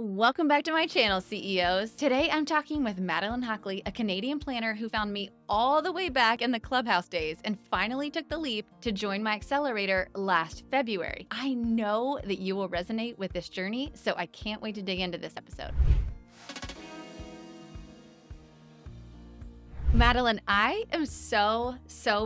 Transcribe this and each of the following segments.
Welcome back to my channel, CEOs. Today I'm talking with Madeline Hockley, a Canadian planner who found me all the way back in the Clubhouse days and finally took the leap to join my Accelerator last February. I know that you will resonate with this journey, so I can't wait to dig into this episode. Madeline, I am so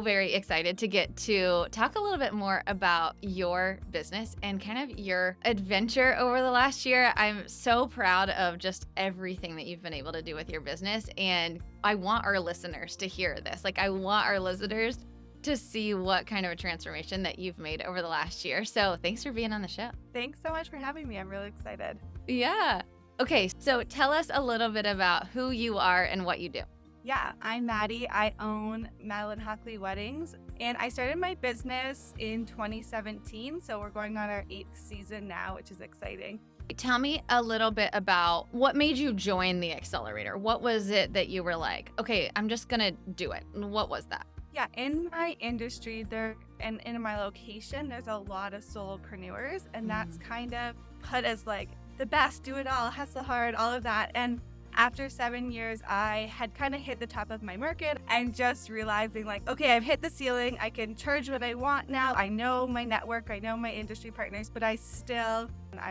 very excited to get to talk a little bit more about your business and kind of your adventure over the last year. I'm so proud of just everything that you've been able to do with your business. And I want our listeners to hear this. I want our listeners to see what kind of a transformation that you've made over the last year. So thanks for being on the show. Thanks so much for having me. I'm really excited. Yeah. Okay, so tell us a little bit about who you are and what you do. Yeah, I'm Maddie. I own Madeline Hockley Weddings, and I started my business in 2017, so we're going on our 8th season now, which is exciting. Tell me a little bit about what made you join the Accelerator. What was it that you were like, okay, I'm just gonna do it? What was that? Yeah, in my industry and in my location, there's a lot of solopreneurs, and that's kind of put as the best, do it all, hustle hard, all of that. And after 7 years, I had kind of hit the top of my market and just realizing okay, I've hit the ceiling. I can charge what I want now. I know my network, I know my industry partners, but I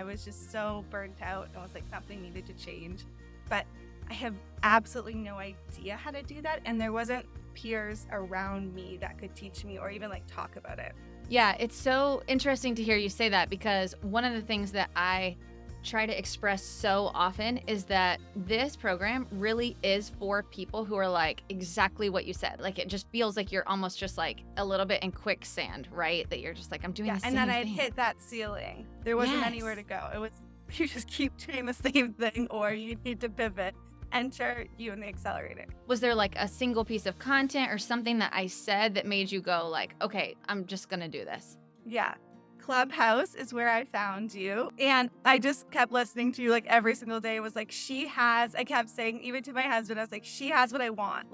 was just so burnt out. It was something needed to change. But I have absolutely no idea how to do that. And there wasn't peers around me that could teach me or even talk about it. Yeah, it's so interesting to hear you say that, because one of the things that I try to express so often is that this program really is for people who are exactly what you said. It just feels like you're almost just a little bit in quicksand, right? That you're just I'm doing the same thing. And then I'd hit that ceiling. There wasn't anywhere to go. It was, you just keep doing the same thing or you need to pivot. Enter you in the Accelerator. Was there a single piece of content or something that I said that made you go okay, I'm just gonna do this? Yeah. Clubhouse is where I found you. And I just kept listening to you every single day. It was I kept saying, even to my husband, I was she has what I want.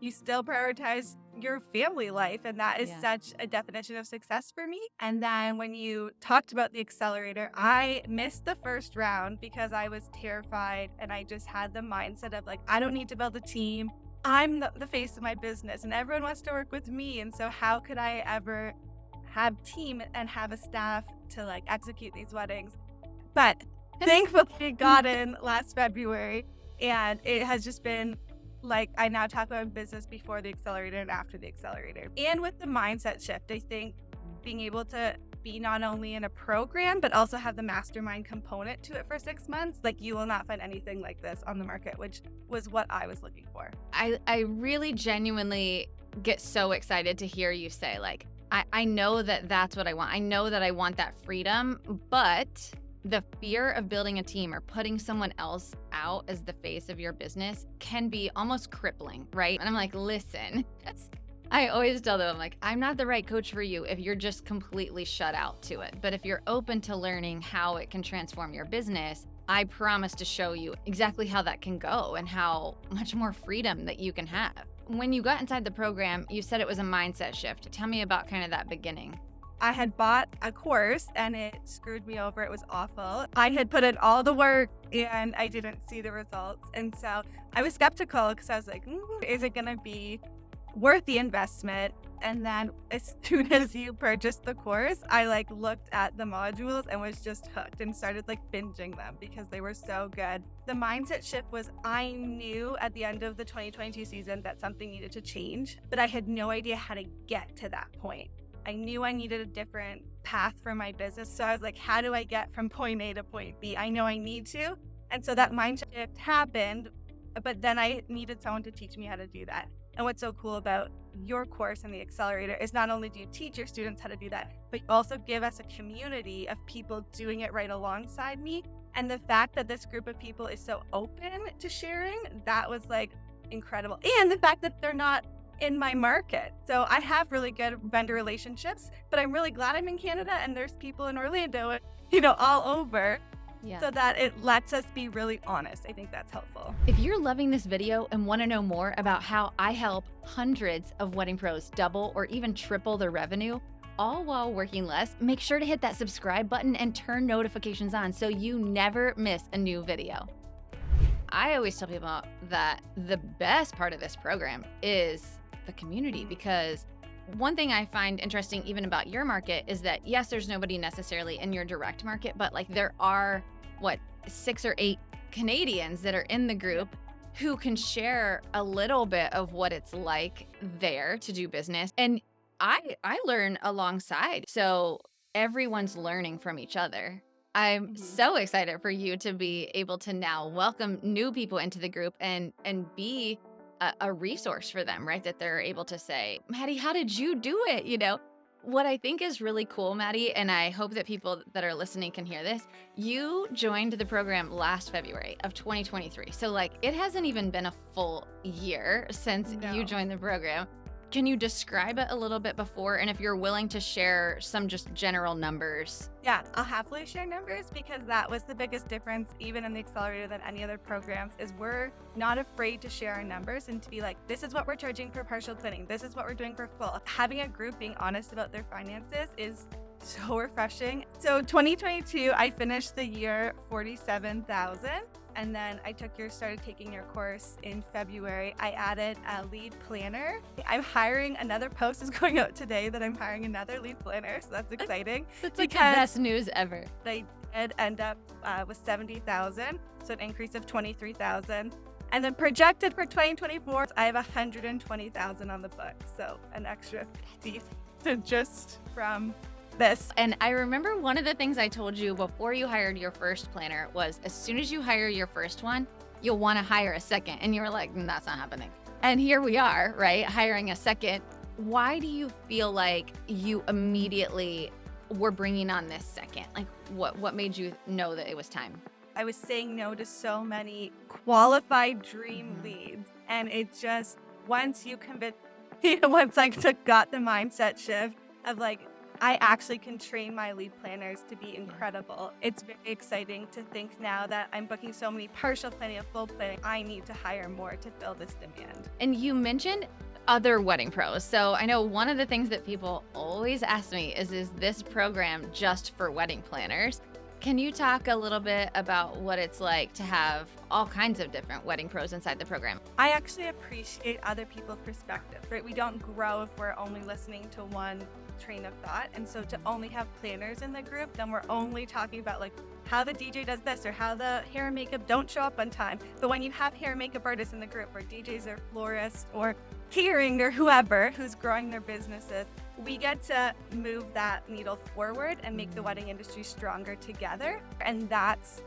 You still prioritize your family life. And that is such a definition of success for me. And then when you talked about the Accelerator, I missed the first round because I was terrified. And I just had the mindset of I don't need to build a team. I'm the face of my business and everyone wants to work with me. And so how could I ever have team and have a staff to execute these weddings? But thankfully it got in last February, and it has just been I now talk about business before the Accelerator and after the Accelerator. And with the mindset shift, I think being able to be not only in a program but also have the mastermind component to it for 6 months, you will not find anything like this on the market, which was what I was looking for. I really genuinely get so excited to hear you say I know that that's what I want. I know that I want that freedom, but the fear of building a team or putting someone else out as the face of your business can be almost crippling, right? And I'm listen, I always tell them, I'm not the right coach for you if you're just completely shut out to it. But if you're open to learning how it can transform your business, I promise to show you exactly how that can go and how much more freedom that you can have. When you got inside the program, you said it was a mindset shift. Tell me about kind of that beginning. I had bought a course and it screwed me over. It was awful. I had put in all the work and I didn't see the results. And so I was skeptical because I was is it going to be worth the investment? And then as soon as you purchased the course, I looked at the modules and was just hooked and started binging them because they were so good. The mindset shift was I knew at the end of the 2022 season that something needed to change, but I had no idea how to get to that point. I knew I needed a different path for my business. So I was how do I get from point A to point B? I know I need to. And so that mindset shift happened, but then I needed someone to teach me how to do that. And what's so cool about your course and the Accelerator is not only do you teach your students how to do that, but you also give us a community of people doing it right alongside me. And the fact that this group of people is so open to sharing, that was incredible. And the fact that they're not in my market. So I have really good vendor relationships, but I'm really glad I'm in Canada and there's people in Orlando, all over. So that it lets us be really honest. I think that's helpful. If you're loving this video and want to know more about how I help hundreds of wedding pros double or even triple their revenue, all while working less, make sure to hit that subscribe button and turn notifications on so you never miss a new video. I always tell people that the best part of this program is the community, because one thing I find interesting even about your market is that, yes, there's nobody necessarily in your direct market, but like there are, 6 or 8 Canadians that are in the group who can share a little bit of what it's like there to do business. And I learn alongside. So everyone's learning from each other. I'm so excited for you to be able to now welcome new people into the group and be a resource for them, right? That they're able to say, Maddie, how did you do it? You know, what I think is really cool, Maddie, and I hope that people that are listening can hear this, you joined the program last February of 2023. So like it hasn't even been a full year since you joined the program. Can you describe it a little bit before? And if you're willing to share some just general numbers. Yeah, I'll happily share numbers, because that was the biggest difference, even in the Accelerator, than any other programs, is we're not afraid to share our numbers and to be like, this is what we're charging for partial cleaning. This is what we're doing for full. Having a group being honest about their finances is so refreshing. So 2022, I finished the year 47,000. And then started taking your course in February. I added a lead planner. I'm hiring, another post is going out today that I'm hiring another lead planner. So that's exciting. That's like the best news ever. I did end up with 70,000. So an increase of 23,000. And then projected for 2024, I have 120,000 on the book. So an extra 50,000 just from this. And I remember one of the things I told you before you hired your first planner was, as soon as you hire your first one, you'll want to hire a second. And you were like, that's not happening. And here we are, right? Hiring a second. Why do you feel like you immediately were bringing on this second? Like what made you know that it was time? I was saying no to so many qualified dream leads. And it just, once I got the mindset shift of like, I actually can train my lead planners to be incredible. It's very exciting to think now that I'm booking so many partial planning and full planning, I need to hire more to fill this demand. And you mentioned other wedding pros. So I know one of the things that people always ask me is this program just for wedding planners? Can you talk a little bit about what it's like to have all kinds of different wedding pros inside the program? I actually appreciate other people's perspective, right? We don't grow if we're only listening to one train of thought. And so to only have planners in the group, then we're only talking about like how the DJ does this or how the hair and makeup don't show up on time. But when you have hair and makeup artists in the group, or DJs or florists or catering or whoever who's growing their businesses, we get to move that needle forward and make the wedding industry stronger together. And that's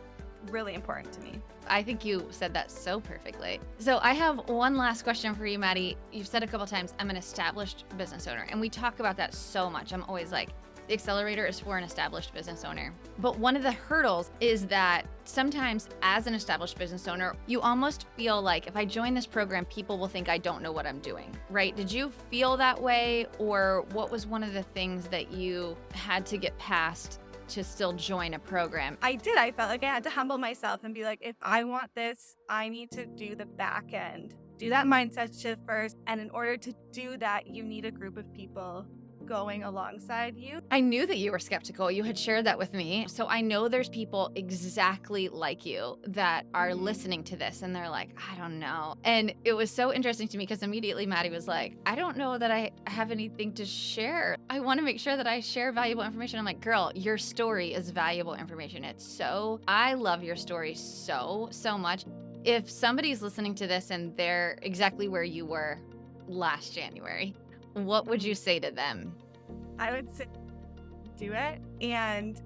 really important to me. I think you said that so perfectly. So I have one last question for you, Maddie. You've said a couple times, I'm an established business owner. And we talk about that so much. I'm always like, the Accelerator is for an established business owner. But one of the hurdles is that sometimes as an established business owner, you almost feel like if I join this program, people will think I don't know what I'm doing, right? Did you feel that way? Or what was one of the things that you had to get past to still join a program? I did. I felt like I had to humble myself and be like, if I want this, I need to do the back end, do that mindset shift first. And in order to do that, you need a group of people going alongside you. I knew that you were skeptical. You had shared that with me. So I know there's people exactly like you that are listening to this and they're like, I don't know. And it was so interesting to me because immediately Maddie was like, I don't know that I have anything to share. I want to make sure that I share valuable information. I'm like, girl, your story is valuable information. I love your story so much. If somebody's listening to this and they're exactly where you were last January, what would you say to them? I would say do it, and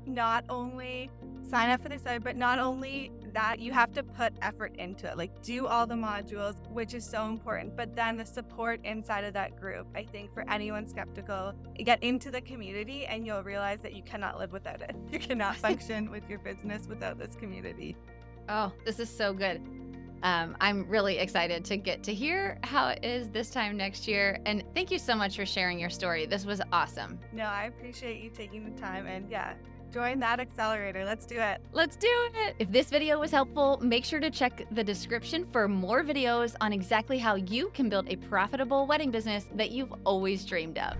not only sign up for this, but not only that, you have to put effort into it. Like, do all the modules, which is so important, but then the support inside of that group. I think for anyone skeptical, get into the community and you'll realize that you cannot live without it. You cannot function with your business without this community. Oh, this is so good. I'm really excited to get to hear how it is this time next year. And thank you so much for sharing your story. This was awesome. No, I appreciate you taking the time, and yeah, join that Accelerator. Let's do it. Let's do it. If this video was helpful, make sure to check the description for more videos on exactly how you can build a profitable wedding business that you've always dreamed of.